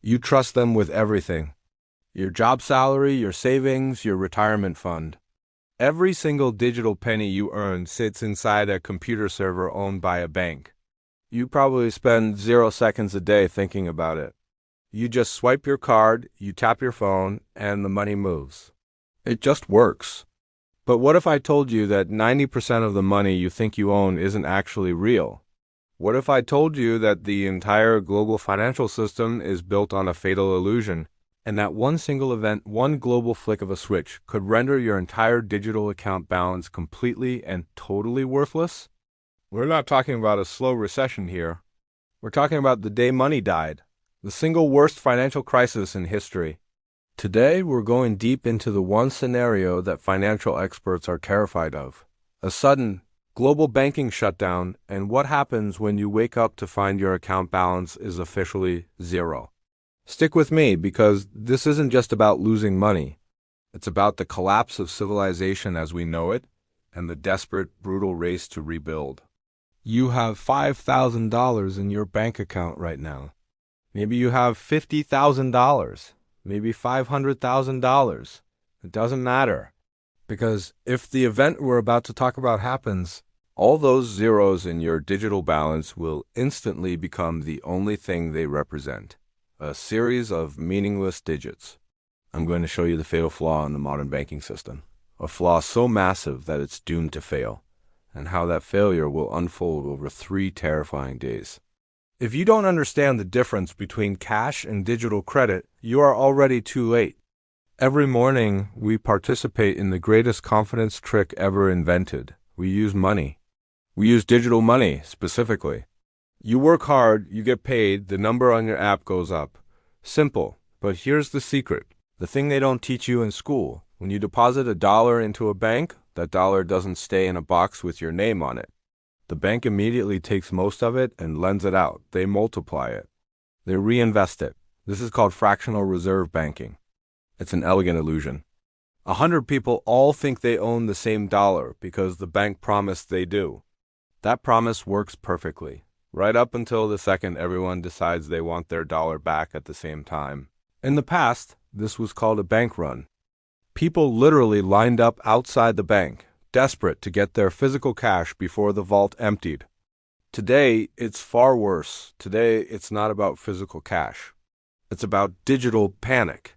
You trust them with everything. Your job salary, your savings, your retirement fund. Every single digital penny you earn sits inside a computer server owned by a bank. You probably spend 0 seconds a day thinking about it. You just swipe your card, you tap your phone, and the money moves. It just works. But what if I told you that 90% of the money you think you own isn't actually real? What if I told you that the entire global financial system is built on a fatal illusion, and that one single event, one global flick of a switch, could render your entire digital account balance completely and totally worthless? We're not talking about a slow recession here. We're talking about the day money died, the single worst financial crisis in history. Today, we're going deep into the one scenario that financial experts are terrified of: a sudden, global banking shutdown, and what happens when you wake up to find your account balance is officially zero. Stick with me, because this isn't just about losing money. It's about the collapse of civilization as we know it, and the desperate, brutal race to rebuild. You have $5,000 in your bank account right now. Maybe you have $50,000, maybe $500,000. It doesn't matter. Because if the event we're about to talk about happens, all those zeros in your digital balance will instantly become the only thing they represent: a series of meaningless digits. I'm going to show you the fatal flaw in the modern banking system, a flaw so massive that it's doomed to fail, and how that failure will unfold over 3 terrifying days. If you don't understand the difference between cash and digital credit, you are already too late. Every morning, we participate in the greatest confidence trick ever invented. We use money. We use digital money, specifically. You work hard, you get paid, the number on your app goes up. Simple, but here's the secret. The thing they don't teach you in school. When you deposit $1 into a bank, that dollar doesn't stay in a box with your name on it. The bank immediately takes most of it and lends it out. They multiply it. They reinvest it. This is called fractional reserve banking. It's an elegant illusion. 100 people all think they own the same dollar because the bank promised they do. That promise works perfectly, right up until the second everyone decides they want their dollar back at the same time. In the past, this was called a bank run. People literally lined up outside the bank, desperate to get their physical cash before the vault emptied. Today, it's far worse. Today, it's not about physical cash. It's about digital panic.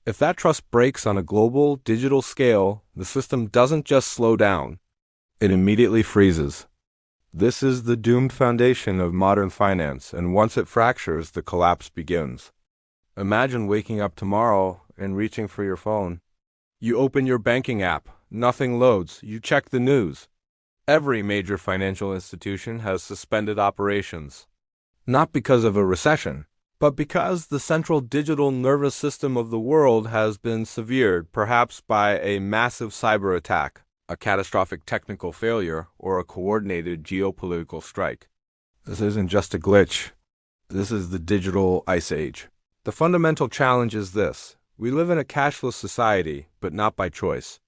If that trust breaks on a global, digital scale, the system doesn't just slow down. It immediately freezes. This is the doomed foundation of modern finance, and once it fractures, the collapse begins. Imagine waking up tomorrow and reaching for your phone. You open your banking app. Nothing loads. You check the news. Every major financial institution has suspended operations. Not because of a recession, but because the central digital nervous system of the world has been severed, perhaps by a massive cyber attack, a catastrophic technical failure, or a coordinated geopolitical strike. This isn't just a glitch. This is the digital ice age. The fundamental challenge is this: we live in a cashless society, but not by choice.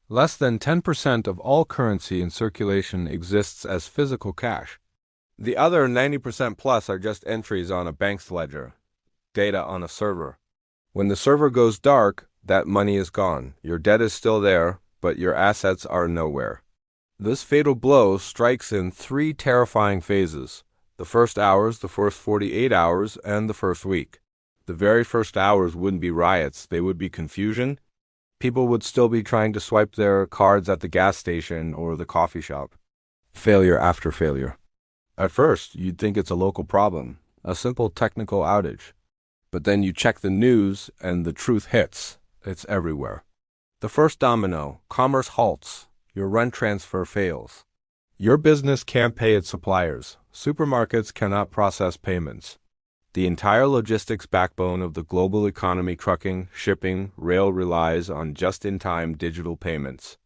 Less than 10% of all currency in circulation exists as physical cash. The other 90% plus are just entries on a bank's ledger, data on a server. When the server goes dark, that money is gone. Your debt is still there, but your assets are nowhere. This fatal blow strikes in 3 terrifying phases: the first hours, the first 48 hours, and the first week. The very first hours wouldn't be riots, they would be confusion. People would still be trying to swipe their cards at the gas station or the coffee shop. Failure after failure. At first, you'd think it's a local problem, a simple technical outage. But then you check the news and the truth hits. It's everywhere. The first domino: commerce halts. Your rent transfer fails. Your business can't pay its suppliers. Supermarkets cannot process payments. The entire logistics backbone of the global economy, trucking, shipping, rail, relies on just-in-time digital payments.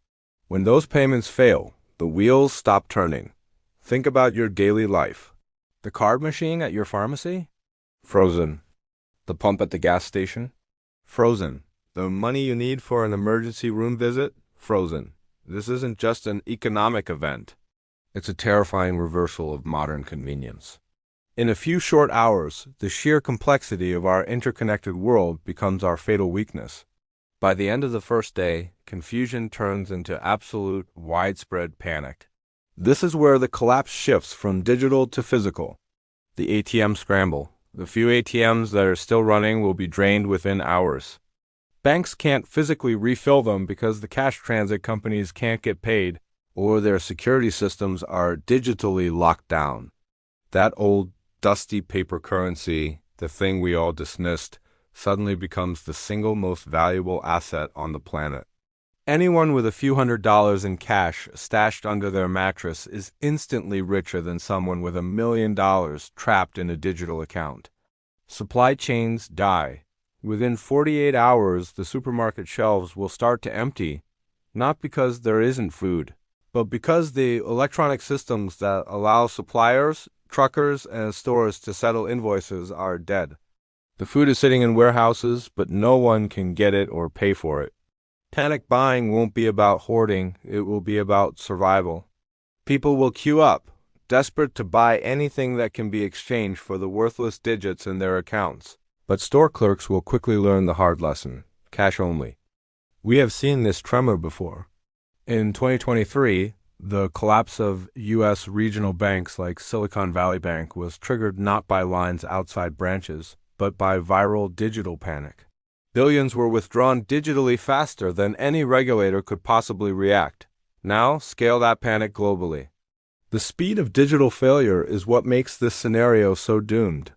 When those payments fail, the wheels stop turning. Think about your daily life. The card machine at your pharmacy? Frozen. The pump at the gas station? Frozen. The money you need for an emergency room visit? Frozen. This isn't just an economic event. It's a terrifying reversal of modern convenience. In a few short hours, the sheer complexity of our interconnected world becomes our fatal weakness. By the end of the first day, confusion turns into absolute, widespread panic. This is where the collapse shifts from digital to physical. The ATM scramble. The few ATMs that are still running will be drained within hours. Banks can't physically refill them because the cash transit companies can't get paid, or their security systems are digitally locked down. That old, dusty paper currency, the thing we all dismissed, suddenly becomes the single most valuable asset on the planet. Anyone with a few $100s in cash stashed under their mattress is instantly richer than someone with $1 million trapped in a digital account. Supply chains die. Within 48 hours, the supermarket shelves will start to empty, not because there isn't food, but because the electronic systems that allow suppliers, truckers, and stores to settle invoices are dead. The food is sitting in warehouses, but no one can get it or pay for it. Panic buying won't be about hoarding, it will be about survival. People will queue up, desperate to buy anything that can be exchanged for the worthless digits in their accounts. But store clerks will quickly learn the hard lesson: cash only. We have seen this tremor before. In 2023, the collapse of U.S. regional banks like Silicon Valley Bank was triggered not by lines outside branches, but by viral digital panic. Billions were withdrawn digitally faster than any regulator could possibly react. Now, scale that panic globally. The speed of digital failure is what makes this scenario so doomed.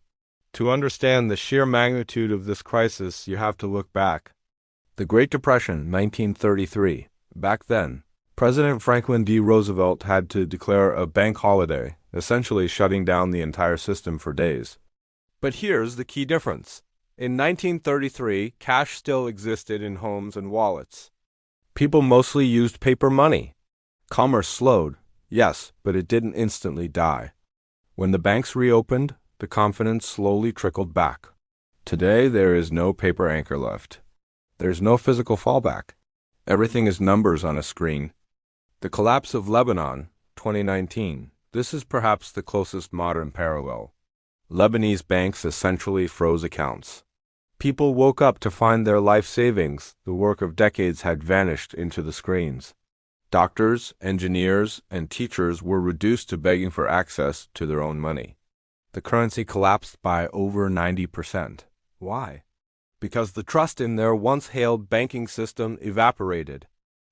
To understand the sheer magnitude of this crisis, you have to look back. The Great Depression, 1933. Back then, President Franklin D. Roosevelt had to declare a bank holiday, essentially shutting down the entire system for days. But here's the key difference. In 1933, cash still existed in homes and wallets. People mostly used paper money. Commerce slowed, yes, but it didn't instantly die. When the banks reopened, the confidence slowly trickled back. Today, there is no paper anchor left. There's no physical fallback. Everything is numbers on a screen. The collapse of Lebanon, 2019. This is perhaps the closest modern parallel. Lebanese banks essentially froze accounts. People woke up to find their life savings, the work of decades, had vanished into the screens. Doctors, engineers, and teachers were reduced to begging for access to their own money. The currency collapsed by over 90%. Why? Because the trust in their once-hailed banking system evaporated.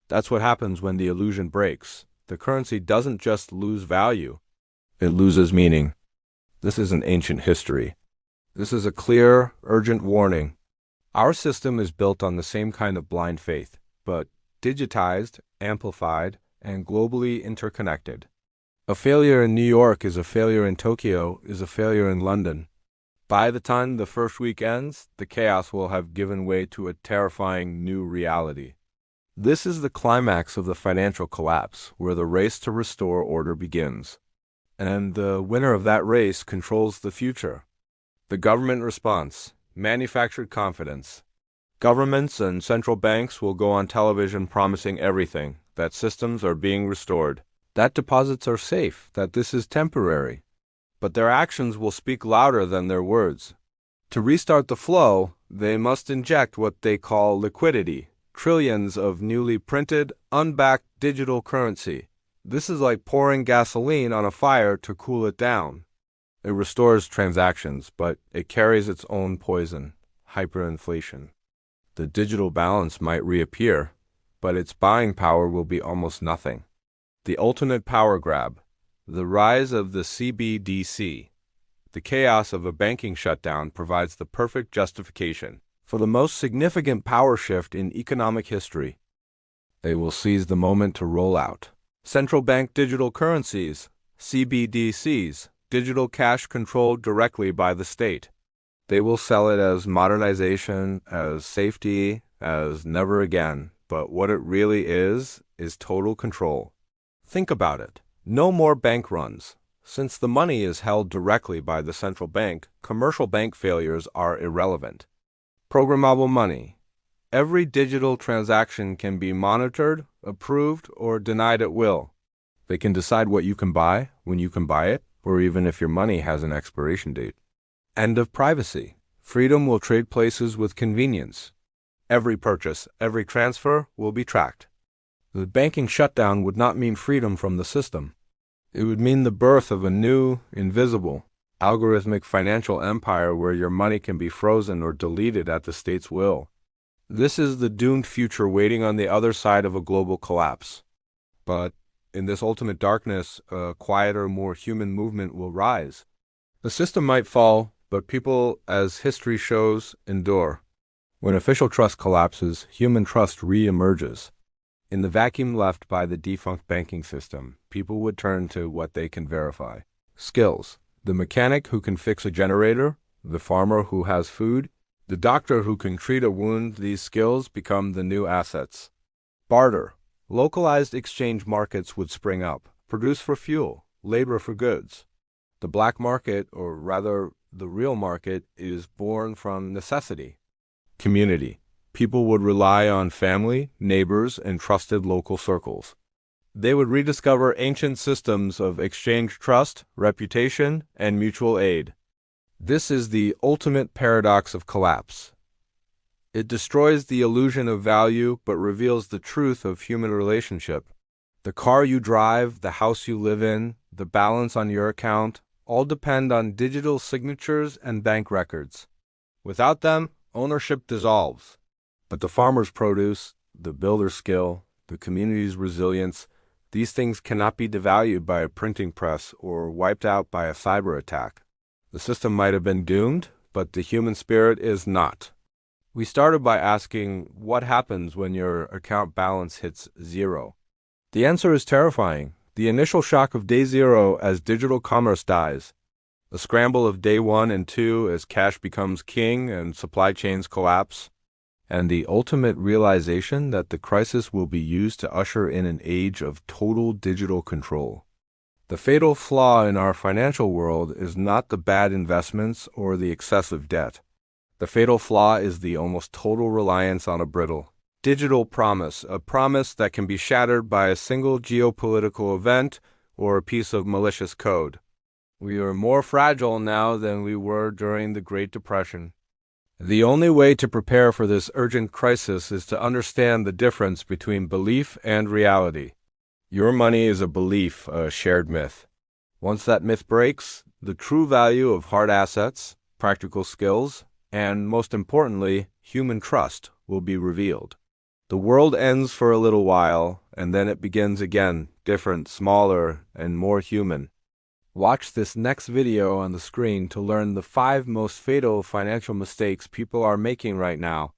That's what happens when the illusion breaks. The currency doesn't just lose value, it loses meaning. This isn't ancient history. This is a clear, urgent warning. Our system is built on the same kind of blind faith, but digitized, amplified, and globally interconnected. A failure in New York is a failure in Tokyo, is a failure in London. By the time the first week ends, the chaos will have given way to a terrifying new reality. This is the climax of the financial collapse, where the race to restore order begins. And the winner of that race controls the future. The government response: manufactured confidence. Governments and central banks will go on television promising everything, that systems are being restored, that deposits are safe, that this is temporary. But their actions will speak louder than their words. To restart the flow, they must inject what they call liquidity, trillions of newly printed, unbacked digital currency. This is like pouring gasoline on a fire to cool it down. It restores transactions, but it carries its own poison: hyperinflation. The digital balance might reappear, but its buying power will be almost nothing. The ultimate power grab. The rise of the CBDC. The chaos of a banking shutdown provides the perfect justification for the most significant power shift in economic history. They will seize the moment to roll out central bank digital currencies, CBDCs, digital cash controlled directly by the state. They will sell it as modernization, as safety, as never again. But what it really is total control. Think about it. No more bank runs. Since the money is held directly by the central bank, commercial bank failures are irrelevant. Programmable money. Every digital transaction can be monitored, approved, or denied at will. They can decide what you can buy, when you can buy it, or even if your money has an expiration date. End of privacy. Freedom will trade places with convenience. Every purchase, every transfer will be tracked. The banking shutdown would not mean freedom from the system. It would mean the birth of a new, invisible, algorithmic financial empire where your money can be frozen or deleted at the state's will. This is the doomed future waiting on the other side of a global collapse. But in this ultimate darkness, a quieter, more human movement will rise. The system might fall, but people, as history shows, endure. When official trust collapses, human trust re-emerges. In the vacuum left by the defunct banking system, people would turn to what they can verify. Skills. The mechanic who can fix a generator, the farmer who has food, the doctor who can treat a wound. These skills become the new assets. Barter. Localized exchange markets would spring up, produce for fuel, labor for goods. The black market, or rather the real market, is born from necessity. Community. People would rely on family, neighbors, and trusted local circles. They would rediscover ancient systems of exchange trust, reputation, and mutual aid. This is the ultimate paradox of collapse. It destroys the illusion of value but reveals the truth of human relationship. The car you drive, the house you live in, the balance on your account, all depend on digital signatures and bank records. Without them, ownership dissolves. But the farmer's produce, the builder's skill, the community's resilience, these things cannot be devalued by a printing press or wiped out by a cyber attack. The system might have been doomed, but the human spirit is not. We started by asking, what happens when your account balance hits zero? The answer is terrifying. The initial shock of day zero as digital commerce dies. The scramble of day 1 and 2 as cash becomes king and supply chains collapse. And the ultimate realization that the crisis will be used to usher in an age of total digital control. The fatal flaw in our financial world is not the bad investments or the excessive debt. The fatal flaw is the almost total reliance on a brittle, digital promise, a promise that can be shattered by a single geopolitical event or a piece of malicious code. We are more fragile now than we were during the Great Depression. The only way to prepare for this urgent crisis is to understand the difference between belief and reality. Your money is a belief, a shared myth. Once that myth breaks, the true value of hard assets, practical skills, and, most importantly, human trust will be revealed. The world ends for a little while, and then it begins again, different, smaller, and more human. Watch this next video on the screen to learn the 5 most fatal financial mistakes people are making right now.